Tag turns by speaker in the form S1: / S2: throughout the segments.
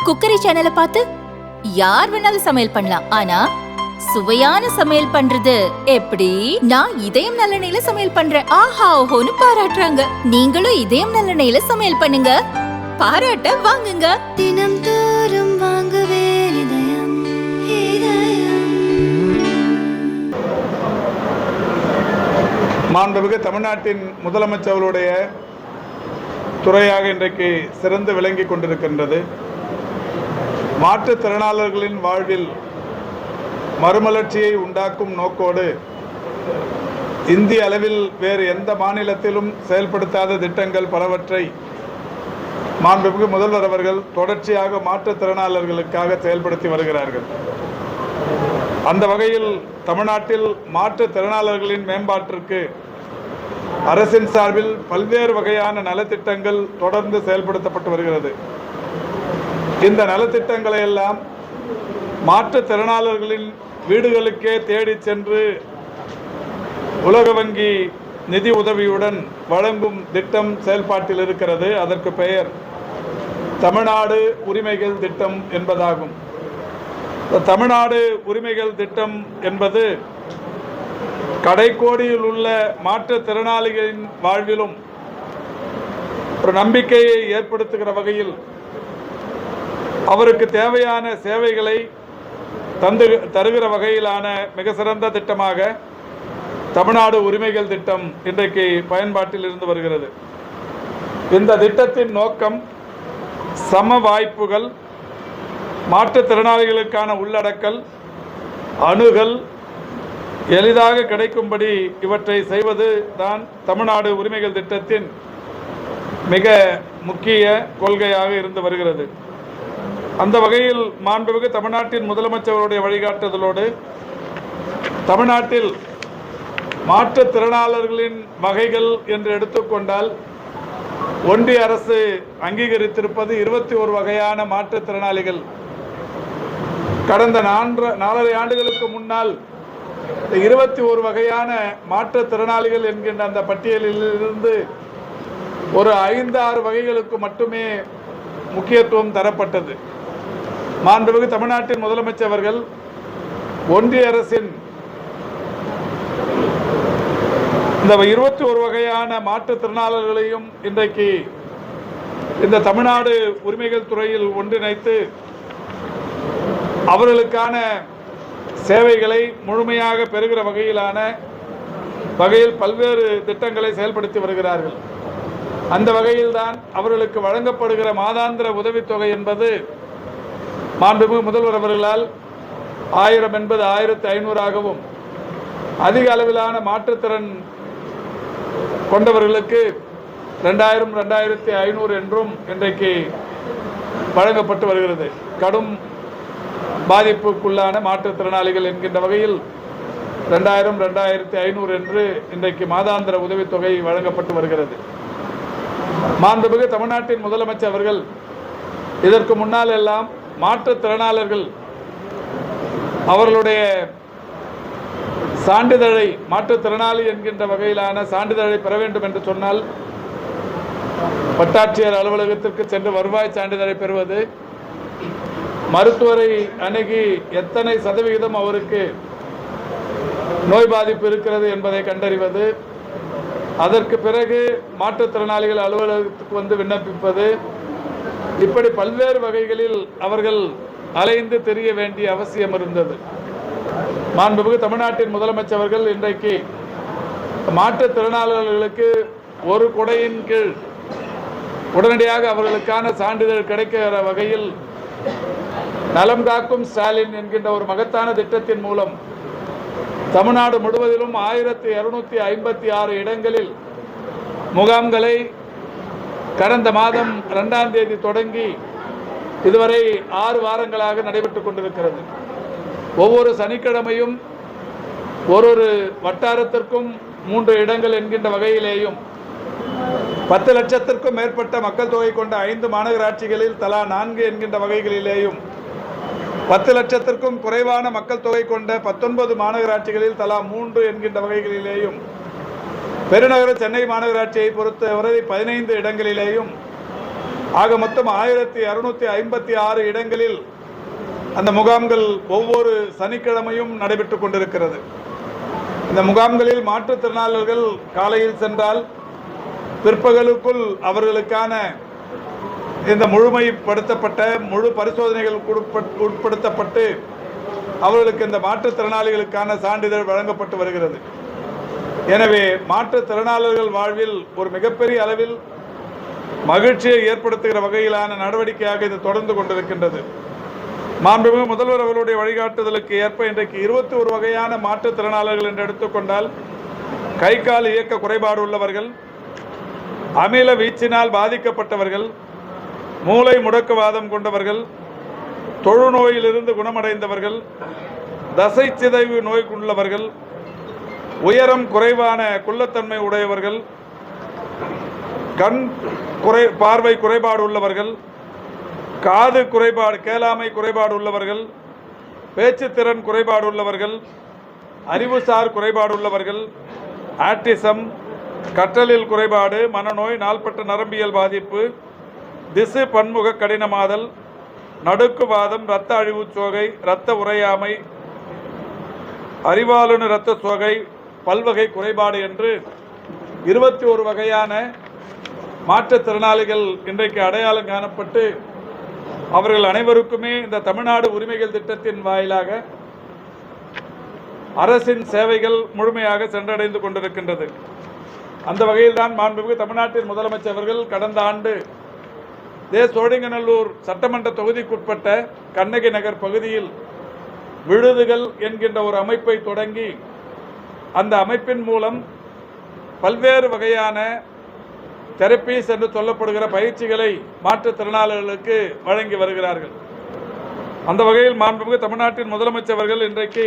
S1: Cookery சேனலை பார்த்து யார் வேணாலும் சமையல் பண்ணலாம். ஆனா சுவையான சமையல் பண்றது எப்படி? நான் இதயம் நல்லெண்ணெயில சமையல் பண்றேன். ஆஹா ஓஹோன்னு பாராட்டுறாங்க. நீங்களும் இதயம் நல்லெண்ணெயில சமையல் பண்ணுங்க, பாராட்ட வாங்குங்க.
S2: தினம் தோறும் வாங்குவே இதயம் இதயம்.
S3: மாண்புமிகு தமிழ்நாட்டின் முதலமைச்சர்களுடைய துறையாக இன்றைக்கு சிறந்து விளங்கி கொண்டிருக்கின்றது. மாற்றுத்திறனாளர்களின் வாழ்வில் மறுமலர்ச்சியை உண்டாக்கும் நோக்கோடு இந்திய அளவில் வேறு எந்த மாநிலத்திலும் செயல்படுத்தாத திட்டங்கள் பலவற்றை மாண்புமிகு முதல்வர் அவர்கள் தொடர்ச்சியாக மாற்றுத்திறனாளர்களுக்காக செயல்படுத்தி வருகிறார்கள். அந்த வகையில் தமிழ்நாட்டில் மாற்றுத்திறனாளர்களின் மேம்பாட்டிற்கு அரசின் சார்பில் பல்வேறு வகையான நலத்திட்டங்கள் தொடர்ந்து செயல்படுத்தப்பட்டு வருகிறது. இந்த நலத்திட்டங்களை எல்லாம் மாற்றுத்திறனாளர்களின் வீடுகளுக்கே தேடி சென்று உலக வங்கி நிதி உதவியுடன் வழங்கும் திட்டம் செயல்பாட்டில் இருக்கிறது. அதற்கு பெயர் தமிழ்நாடு உரிமைகள் திட்டம் என்பதாகும். தமிழ்நாடு உரிமைகள் திட்டம் என்பது கடைக்கோடியில் உள்ள மாற்றுத்திறனாளிகளின் வாழ்விலும் ஒரு நம்பிக்கையை ஏற்படுத்துகிற வகையில் அவருக்கு தேவையான சேவைகளை தருகிற வகையிலான மிக சிறந்த திட்டமாக தமிழ்நாடு உரிமைகள் திட்டம் இன்றைக்கு பயன்பாட்டில் இருந்து வருகிறது. இந்த திட்டத்தின் நோக்கம் சம வாய்ப்புகள், மாற்றுத்திறனாளிகளுக்கான உள்ளடக்கல், அணுகல் எளிதாக கிடைக்கும்படி இவற்றை செய்வது தான் தமிழ்நாடு உரிமைகள் திட்டத்தின் மிக முக்கிய கொள்கையாக இருந்து வருகிறது. அந்த வகையில் மாண்புமிகு தமிழ்நாட்டின் முதலமைச்சருடைய வழிகாட்டுதலோடு தமிழ்நாட்டில் மாற்றுத்திறனாளர்களின் வகைகள் என்று எடுத்துக்கொண்டால் ஒன்றிய அரசு அங்கீகரித்திருப்பது 21 வகையான மாற்றுத்திறனாளிகள். கடந்த 4.5 ஆண்டுகளுக்கு முன்னால் 21 வகையான மாற்றுத்திறனாளிகள் என்கின்ற அந்த பட்டியலில் இருந்து ஒரு 5-6 வகைகளுக்கு மட்டுமே முக்கியத்துவம் தரப்பட்டது. மாண்புமிகு தமிழ்நாட்டின் முதலமைச்சர் அவர்கள் ஒன்றிய அரசின் இந்த 21 வகையான மாற்றுத்திறனாளர்களையும் இன்றைக்கு இந்த தமிழ்நாடு உரிமைகள் துறையில் ஒன்றிணைத்து அவர்களுக்கான சேவைகளை முழுமையாக பெறுகிற வகையில் பல்வேறு திட்டங்களை செயல்படுத்தி வருகிறார்கள். அந்த வகையில்தான் அவர்களுக்கு வழங்கப்படுகிற மாதாந்திர உதவித்தொகை என்பது மாண்புமிகு முதல்வர் அவர்களால் 1000 என்பது 1500ஆகவும், அதிக அளவிலான மாற்றுத்திறன் கொண்டவர்களுக்கு 2000 2500 என்றும் இன்றைக்கு வழங்கப்பட்டு வருகிறது. கடும் பாதிப்புக்குள்ளான மாற்றுத்திறனாளிகள் என்கின்ற வகையில் 2000 2500 என்று இன்றைக்கு மாதாந்திர உதவித்தொகை வழங்கப்பட்டு வருகிறது. மாண்புமிகு தமிழ்நாட்டின் முதலமைச்சர் அவர்கள் இதற்கு முன்னால் எல்லாம் மாற்றுத்திறனாளர்கள் அவர்களுடைய சான்றிதழை, மாற்றுத்திறனாளி என்கின்ற வகையிலான சான்றிதழை பெற வேண்டும் என்று சொன்னால் வட்டாட்சியர் அலுவலகத்திற்கு சென்று வருவாய் சான்றிதழை பெறுவது, மருத்துவரை அணுகி எத்தனை சதவிகிதம் அவருக்கு நோய் பாதிப்பு இருக்கிறது என்பதை கண்டறிவது, அதற்கு பிறகு மாற்றுத்திறனாளிகள் அலுவலகத்துக்கு வந்து விண்ணப்பிப்பது, இப்படி பல்வேறு வகைகளில் அவர்கள் அலைந்து தெரிய வேண்டிய அவசியம் இருந்தது. மாண்புமிகு தமிழ்நாட்டின் முதலமைச்சர் அவர்கள் இன்றைக்கு மாற்றுத்திறனாளர்களுக்கு ஒரு கொடையின் கீழ் உடனடியாக அவர்களுக்கான சான்றிதழ் கிடைக்கிற வகையில் நலம் காக்கும் ஸ்டாலின் என்கின்ற ஒரு மகத்தான திட்டத்தின் மூலம் தமிழ்நாடு முழுவதிலும் 1256 இடங்களில் முகாம்களை கடந்த மாதம் 2ஆம் தேதி தொடங்கி இதுவரை 6 வாரங்களாக நடைபெற்றுக் கொண்டிருக்கிறது. ஒவ்வொரு சனிக்கிழமையும் ஒரு வட்டாரத்திற்கும் 3 இடங்கள் என்கின்ற வகையிலேயும் 10 லட்சத்திற்கும் மேற்பட்ட மக்கள் தொகை கொண்ட 5 மாநகராட்சிகளில் தலா 4 என்கின்ற வகைகளிலேயும் 10 லட்சத்திற்கும் குறைவான மக்கள் தொகை கொண்ட 19 மாநகராட்சிகளில் தலா 3 என்கின்ற வகைகளிலேயும், பெருநகர சென்னை மாநகராட்சியை பொறுத்தவரை 15 இடங்களிலேயும் ஆக மொத்தம் 1256 இடங்களில் அந்த முகாம்கள் ஒவ்வொரு சனிக்கிழமையும் நடைபெற்றுக் கொண்டிருக்கிறது. இந்த முகாம்களில் மாற்றுத்திறனாளர்கள் காலையில் சென்றால் பிற்பகலுக்குள் அவர்களுக்கான இந்த முழுமைப்படுத்தப்பட்ட முழு பரிசோதனைகள் உட்படுத்தப்பட்டு அவர்களுக்கு இந்த மாற்றுத்திறனாளிகளுக்கான சான்றிதழ் வழங்கப்பட்டு வருகிறது. எனவே மாற்றுத்திறனாளர்கள் வாழ்வில் ஒரு மிகப்பெரிய அளவில் மகிழ்ச்சியை ஏற்படுத்துகிற வகையிலான நடவடிக்கையாக இது தொடர்ந்து கொண்டிருக்கின்றது. மாண்புமிகு முதல்வர் அவர்களுடைய வழிகாட்டுதலுக்கு ஏற்ப இன்றைக்கு 21 வகையான மாற்றுத்திறனாளர்கள் என்று எடுத்துக்கொண்டால் கை கால் இயக்க குறைபாடு உள்ளவர்கள், அமில வீச்சினால் பாதிக்கப்பட்டவர்கள், மூளை முடக்குவாதம் கொண்டவர்கள், தொழுநோயிலிருந்து குணமடைந்தவர்கள், தசை சிதைவு நோய் உள்ளவர்கள், உயரம் குறைவான குள்ளத்தன்மை உடையவர்கள், கண் பார்வை குறைபாடு உள்ளவர்கள், காது குறைபாடு கேளாமை குறைபாடு உள்ளவர்கள், பேச்சுத்திறன் குறைபாடு உள்ளவர்கள், அறிவுசார் குறைபாடு உள்ளவர்கள், ஆட்டிசம், கற்றலில் குறைபாடு, மனநோய், நாள்பட்ட நரம்பியல் பாதிப்பு, திசு பன்முக கடினமாதல், நடுக்குவாதம், இரத்த அழிவு சோகை, இரத்த உறையாமை, அறிவாளுன இரத்த சோகை, பல்வகை குறைபாடு என்று 21 வகையான மாற்றுத்திறனாளிகள் இன்றைக்கு அடையாளம் காணப்பட்டு அவர்கள் அனைவருக்குமே இந்த தமிழ்நாடு உரிமைகள் திட்டத்தின் வாயிலாக அரசின் சேவைகள் முழுமையாக சென்றடைந்து கொண்டிருக்கின்றது. அந்த வகையில் தான் மாண்புமிகு தமிழ்நாட்டின் முதலமைச்சர் அவர்கள் கடந்த ஆண்டு சோழிங்கநல்லூர் சட்டமன்ற தொகுதிக்குட்பட்ட கண்ணகி நகர் பகுதியில் விடுதிகள் என்கின்ற ஒரு அமைப்பை தொடங்கி அந்த அமைப்பின் மூலம் பல்வேறு வகையான தெரப்பீஸ் என்று சொல்லப்படுகிற பயிற்சிகளை மாற்றுத்திறனாளர்களுக்கு வழங்கி வருகிறார்கள். அந்த வகையில் மாண்புமிகு தமிழ்நாட்டின் முதலமைச்சர் அவர்கள் இன்றைக்கு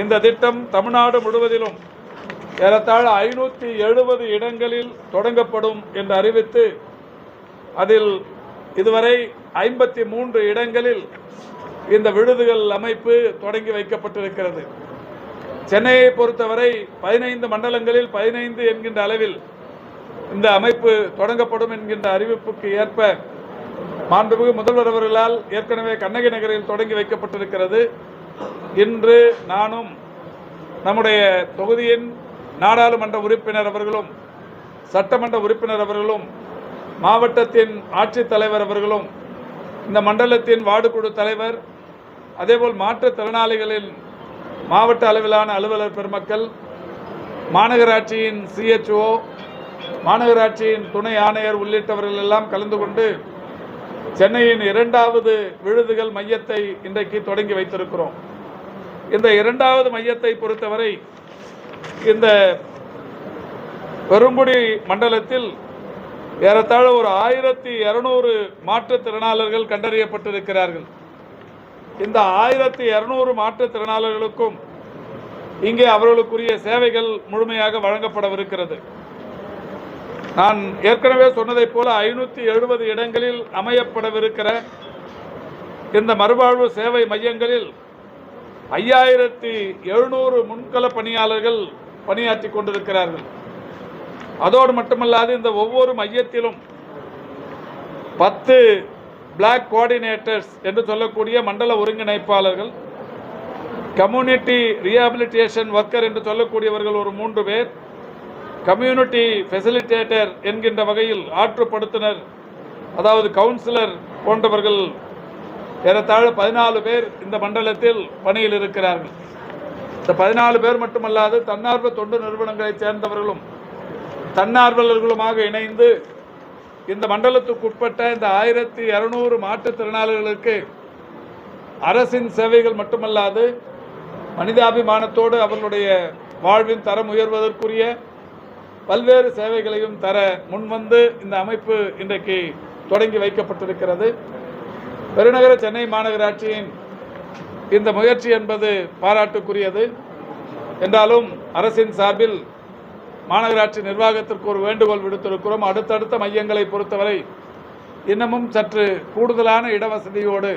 S3: இந்த திட்டம் தமிழ்நாடு முழுவதிலும் ஏறத்தாழ 570 இடங்களில் தொடங்கப்படும் என்று அறிவித்து அதில் இதுவரை 53 இடங்களில் இந்த விடுதிகள் அமைப்பு தொடங்கி வைக்கப்பட்டிருக்கிறது. சென்னையை பொறுத்தவரை 15 மண்டலங்களில் 15 என்கின்ற அளவில் இந்த அமைப்பு தொடங்கப்படும் என்கின்ற அறிவிப்புக்கு ஏற்ப மாண்புமிகு முதல்வர் அவர்களால் ஏற்கனவே கண்ணகி நகரில் தொடங்கி வைக்கப்பட்டிருக்கிறது. இன்று நானும் நம்முடைய தொகுதியின் நாடாளுமன்ற உறுப்பினர் அவர்களும் சட்டமன்ற உறுப்பினர் அவர்களும் மாவட்டத்தின் ஆட்சித்தலைவர் அவர்களும் இந்த மண்டலத்தின் வார்டு குழு தலைவர் அதேபோல் மாற்றுத்திறனாளிகளின் மாவட்ட அளவிலான அலுவலர் பெருமக்கள், மாநகராட்சியின் CHO, மாநகராட்சியின் துணை ஆணையர் உள்ளிட்டவர்கள் எல்லாம் கலந்து கொண்டு சென்னையின் 2வது விடுதிகள் மையத்தை இன்றைக்கு தொடங்கி வைத்திருக்கிறோம். இந்த 2வது மையத்தை பொறுத்தவரை இந்த பெருங்குடி மண்டலத்தில் ஏறத்தாழ ஒரு 1200 மாற்றுத்திறனாளர்கள் கண்டறியப்பட்டிருக்கிறார்கள். இந்த 1200 மாற்றுத்திறனாளர்களுக்கும் இங்கே அவர்களுக்குரிய சேவைகள் முழுமையாக வழங்கப்படவிருக்கிறது. நான் ஏற்கனவே சொன்னதைப் போல 570 இடங்களில் அமையப்படவிருக்கிற இந்த மறுவாழ்வு சேவை மையங்களில் 5700 முன்கள பணியாளர்கள் பணியாற்றி கொண்டிருக்கிறார்கள். அதோடு மட்டுமல்லாது இந்த ஒவ்வொரு மையத்திலும் 10 பிளாக் கோஆர்டினேட்டர்ஸ் என்று சொல்லக்கூடிய மண்டல ஒருங்கிணைப்பாளர்கள், கம்யூனிட்டி ரீஹாபிலிட்டேஷன் ஒர்க்கர் என்று சொல்லக்கூடியவர்கள் ஒரு 3 பேர், கம்யூனிட்டி ஃபெசிலிட்டேட்டர் என்கின்ற வகையில் ஆற்றுப்படுத்துனர் அதாவது கவுன்சிலர் போன்றவர்கள் ஏறத்தாழ 14 பேர் இந்த மண்டலத்தில் பணியில் இருக்கிறார்கள். இந்த 14 பேர் மட்டுமல்லாது தன்னார்வ தொண்டு நிறுவனங்களைச் சேர்ந்தவர்களும் தன்னார்வலர்களுமாக இணைந்து இந்த மண்டலத்துக்கு உட்பட்ட இந்த 1200 மாற்றுத்திறனாளிகளுக்கு அரசின் சேவைகள் மட்டுமல்லாது மனிதாபிமானத்தோடு அவர்களுடைய வாழ்வின் தரம் உயர்வதற்குரிய பல்வேறு சேவைகளையும் தர முன்வந்து இந்த அமைப்பு இன்றைக்கு தொடங்கி வைக்கப்பட்டிருக்கிறது. பெருநகர சென்னை மாநகராட்சியின் இந்த முயற்சி என்பது பாராட்டுக்குரியது. என்றாலும் அரசின் சார்பில் மாநகராட்சி நிர்வாகத்திற்கு ஒரு வேண்டுகோள் விடுத்திருக்கிறோம். அடுத்தடுத்த மையங்களை பொறுத்தவரை இன்னமும் சற்று கூடுதலான இடவசதியோடு,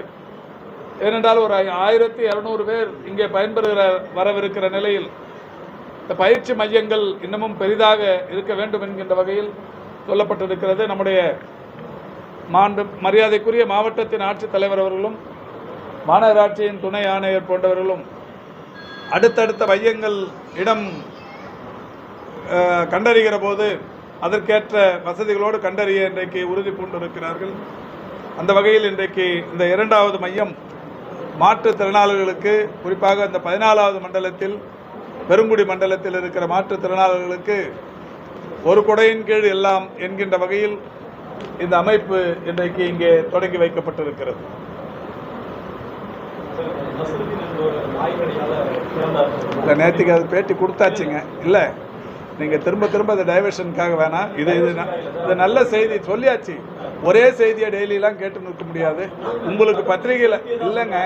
S3: ஏனென்றால் ஒரு 1200 பேர் இங்கே பயன்பெறுகிற வரவிருக்கிற நிலையில் இந்த பயிற்சி மையங்கள் இன்னமும் பெரிதாக இருக்க வேண்டும் என்கின்ற வகையில் சொல்லப்பட்டிருக்கிறது. நம்முடைய மரியாதைக்குரிய மாவட்டத்தின் ஆட்சித்தலைவர் அவர்களும் மாநகராட்சியின் துணை ஆணையர் போன்றவர்களும் அடுத்தடுத்த மையங்கள் இடம் கண்டறிகிற போது அதற்கேற்ற வசதிகளோடு கண்டறிய இன்றைக்கு உறுதி பூண்டிருக்கிறார்கள். அந்த வகையில் இன்றைக்கு இந்த 2வது மையம் மாற்றுத்திறனாளிகளுக்கு, குறிப்பாக இந்த 14வது மண்டலத்தில் பெருங்குடி மண்டலத்தில் இருக்கிற மாற்றுத்திறனாளிகளுக்கு ஒரு குடையின் கீழ் எல்லாம் என்கின்ற வகையில் இந்த அமைப்பு இன்றைக்கு இங்கே தொடங்கி வைக்கப்பட்டிருக்கிறது. இல்லை, நேற்றுக்கு அது பேட்டி கொடுத்தாச்சுங்க. இல்லை, நீங்கள் திரும்ப திரும்ப அந்த டைவர்ஷனுக்காக வேணாம். இது நல்ல செய்தி சொல்லியாச்சு. ஒரே செய்தியை டெய்லியெலாம் கேட்டு நிற்க முடியாது. உங்களுக்கு பத்திரிகையில் இல்லைங்க,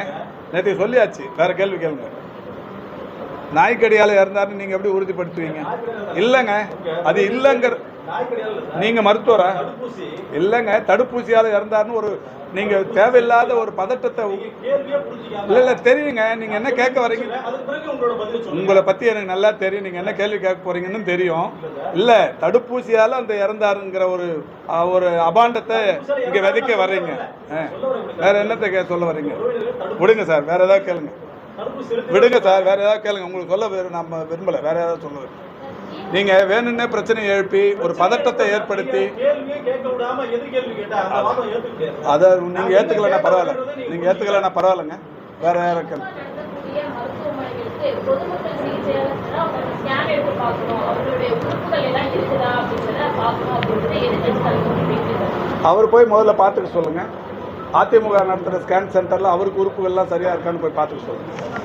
S3: நேற்று சொல்லியாச்சு. வேறு கேள்வி கேளுங்க. நாய்க்கடியால் இறந்தாருன்னு நீங்கள் எப்படி உறுதிப்படுத்துவீங்க? இல்லைங்க, அது இல்லைங்கிற நீங்கள் மருத்துவரா? இல்லைங்க, தடுப்பூசியால் இறந்தாருன்னு ஒரு நீங்கள் தேவையில்லாத ஒரு பதட்டத்தை இல்லை தெரியுங்க. நீங்கள் என்ன கேட்க வரீங்க? உங்களை பற்றி எனக்கு நல்லா தெரியும். நீங்கள் என்ன கேள்வி கேட்க போகிறீங்கன்னு தெரியும். இல்லை, தடுப்பூசியால் அந்த இறந்தாருங்கிற ஒரு அபாண்டத்தை இங்கே விதைக்க வர்றீங்க. வேறு என்னத்தை சொல்ல வர்றீங்க? விடுங்க சார், வேறு ஏதாவது கேளுங்க. விடுங்க சார், வேறு ஏதாவது கேளுங்க. உங்களுக்கு சொல்ல நம்ம விரும்பலை. வேறு ஏதாவது சொல்ல வரும். நீங்கள் வேணும்னே பிரச்சனையை எழுப்பி ஒரு பதட்டத்தை ஏற்படுத்தி அதை நீங்கள் ஏற்றுக்கலன்னா பரவாயில்ல. நீங்கள் ஏற்றுக்கலன்னா பரவாயில்லைங்க. வேற யாருக்கு அவர் போய் முதல்ல பார்த்துக்க சொல்லுங்கள். அதிமுக நடத்துகிற ஸ்கேன் சென்டரில் அவருக்கு உறுப்புகள்லாம் சரியாக இருக்கான்னு போய் பார்த்துக்க சொல்லுங்கள்.